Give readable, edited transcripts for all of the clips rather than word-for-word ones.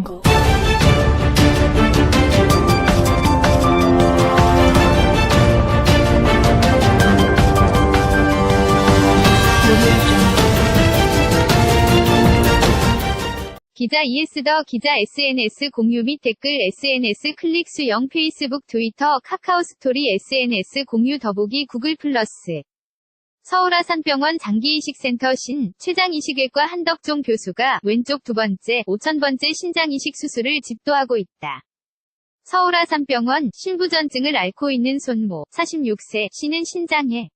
거. 기자 더 기자 SNS 공유 및 댓글 SNS 클릭 수 0 페이스북 트위터 카카오 스토리 SNS 공유 더보기 구글 플러스 서울 아산병원 장기이식센터 최장이식외과 한덕종 교수가 왼쪽 두 번째, 5,000번째 신장이식 수술을 집도하고 있다. 서울 아산병원 신부전증을 앓고 있는 손모 46세 씨는 신장의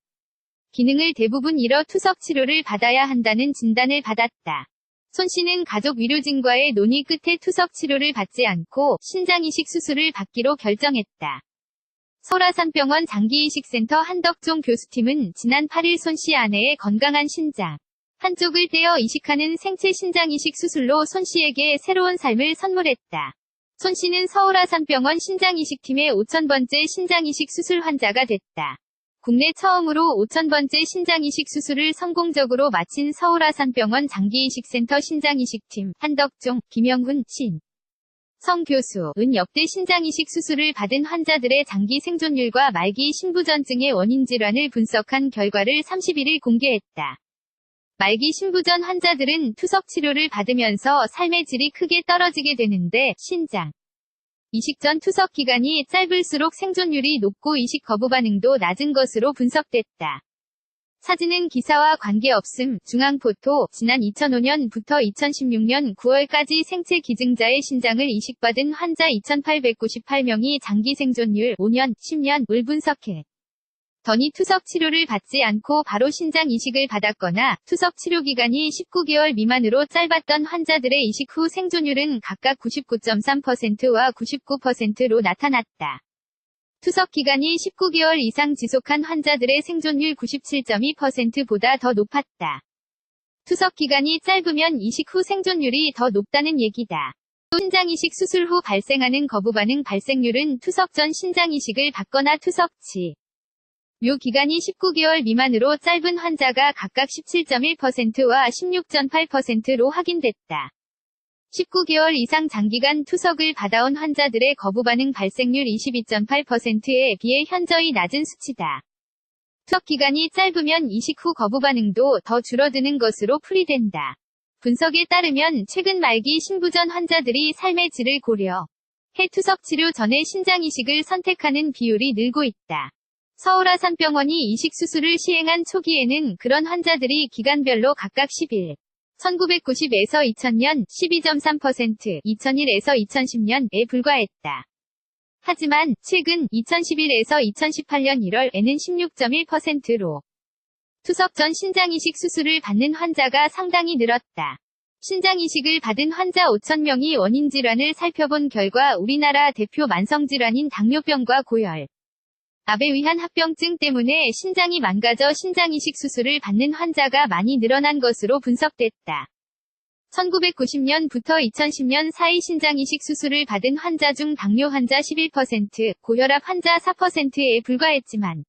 기능을 대부분 잃어 투석 치료를 받아야 한다는 진단을 받았다. 손 씨는 가족 의료진과의 논의 끝에 투석 치료를 받지 않고 신장이식 수술을 받기로 결정했다. 서울 아산병원 장기이식센터 한덕종 교수팀은 지난 8일 손 씨 아내의 건강한 신장 한쪽을 떼어 이식하는 생체 신장이식 수술로 손 씨에게 새로운 삶을 선물했다. 손 씨는 서울 아산병원 신장이식팀의 5,000번째 신장이식 수술 환자가 됐다. 국내 처음으로 5,000번째 신장이식 수술을 성공적으로 마친 서울 아산병원 장기이식센터 신장이식팀 한덕종, 김영훈, 성 교수은 역대 신장이식 수술을 받은 환자들의 장기 생존율과 말기 신부전증의 원인 질환을 분석한 결과를 31일 공개했다. 말기 신부전 환자들은 투석 치료를 받으면서 삶의 질이 크게 떨어지게 되는데 신장 이식 전 투석 기간이 짧을수록 생존율이 높고 이식 거부 반응도 낮은 것으로 분석됐다. 사진은 기사와 관계없음. 중앙포토. 지난 2005년부터 2016년 9월까지 생체 기증자의 신장을 이식받은 환자 2,898명이 장기 생존율 5년, 10년을 분석해 더니 투석 치료를 받지 않고 바로 신장 이식을 받았거나 투석 치료 기간이 19개월 미만으로 짧았던 환자들의 이식 후 생존율은 각각 99.3%와 99%로 나타났다. 투석 기간이 19개월 이상 지속한 환자들의 생존율 97.2%보다 더 높았다. 투석 기간이 짧으면 이식 후 생존율이 더 높다는 얘기다. 또 신장이식 수술 후 발생하는 거부 반응 발생률은 투석 전 신장이식을 받거나 투석치 요 기간이 19개월 미만으로 짧은 환자가 각각 17.1%와 16.8%로 확인됐다. 19개월 이상 장기간 투석을 받아온 환자들의 거부 반응 발생률 22.8%에 비해 현저히 낮은 수치다. 투석 기간이 짧으면 이식 후 거부 반응도 더 줄어드는 것으로 풀이된다. 분석에 따르면 최근 말기 신부전 환자들이 삶의 질을 고려해 투석 치료 전에 신장 이식을 선택하는 비율이 늘고 있다. 서울 아산병원이 이식 수술을 시행한 초기에는 그런 환자들이 기간별로 각각 1990에서 2000년 12.3%, 2001에서 2010년에 불과했다. 하지만 최근 2011에서 2018년 1월에는 16.1%로 투석 전 신장이식 수술을 받는 환자가 상당히 늘었다. 신장이식을 받은 환자 5,000명이 원인 질환을 살펴본 결과 우리나라 대표 만성질환인 당뇨병과 고혈 압에 의한 합병증 때문에 신장이 망가져 신장이식 수술을 받는 환자가 많이 늘어난 것으로 분석됐다. 1990년부터 2010년 사이 신장이식 수술을 받은 환자 중 당뇨 환자 11%, 고혈압 환자 4%에 불과했지만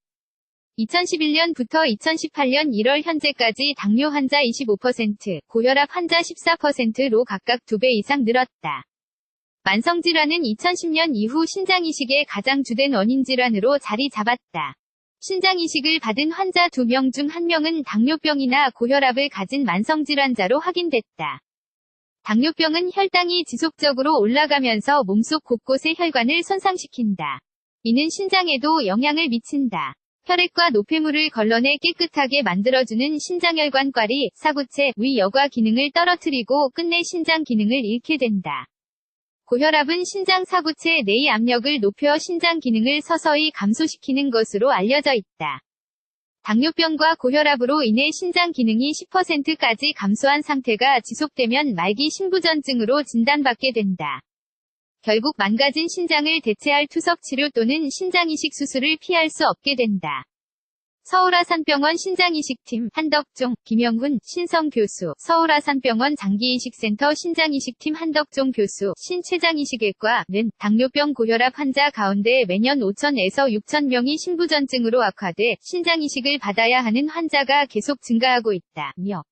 2011년부터 2018년 1월 현재까지 당뇨 환자 25%, 고혈압 환자 14%로 각각 2배 이상 늘었다. 만성질환은 2010년 이후 신장이식의 가장 주된 원인 질환으로 자리 잡았다. 신장이식을 받은 환자 2명 중 1명은 당뇨병이나 고혈압을 가진 만성질환자로 확인됐다. 당뇨병은 혈당이 지속적으로 올라가면서 몸속 곳곳의 혈관을 손상시킨다. 이는 신장에도 영향을 미친다. 혈액과 노폐물을 걸러내 깨끗하게 만들어주는 신장혈관과리, 사구체, 위 여과 기능을 떨어뜨리고 끝내 신장 기능을 잃게 된다. 고혈압은 신장 사구체 내의 압력을 높여 신장 기능을 서서히 감소시키는 것으로 알려져 있다. 당뇨병과 고혈압으로 인해 신장 기능이 10%까지 감소한 상태가 지속되면 말기 신부전증으로 진단받게 된다. 결국 망가진 신장을 대체할 투석 치료 또는 신장이식 수술을 피할 수 없게 된다. 서울 아산병원 신장이식팀 한덕종, 김영훈, 성 교수, 서울 아산병원 장기이식센터 신장이식팀 한덕종 교수, 최장이식외과는 당뇨병 고혈압 환자 가운데 매년 5,000에서 6,000명이 신부전증으로 악화돼 신장이식을 받아야 하는 환자가 계속 증가하고 있다며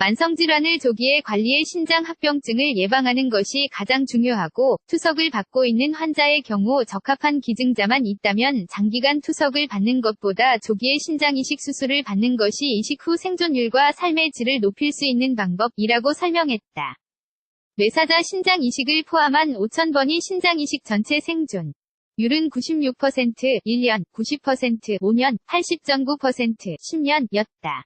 만성질환을 조기에 관리해 신장합병증을 예방하는 것이 가장 중요하고, 투석을 받고 있는 환자의 경우 적합한 기증자만 있다면 장기간 투석을 받는 것보다 조기에 신장이식 수술을 받는 것이 이식 후 생존율과 삶의 질을 높일 수 있는 방법이라고 설명했다. 뇌사자 신장이식을 포함한 5,000번이 신장이식 전체 생존율은 96%, 1년, 90%, 5년, 80.9%, 10년이었다.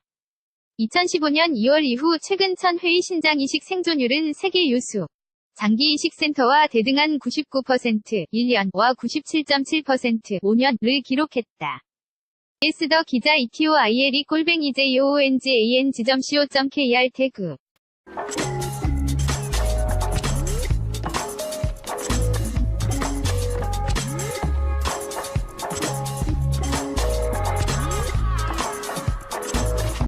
2015년 2월 이후 최근 1000회의 신장이식 생존율은 세계 유수 장기이식센터와 대등한 99%, 1년와 97.7%, 5년을 기록했다. S 더 기자 ETOILE _JOONGANG.co.kr 태그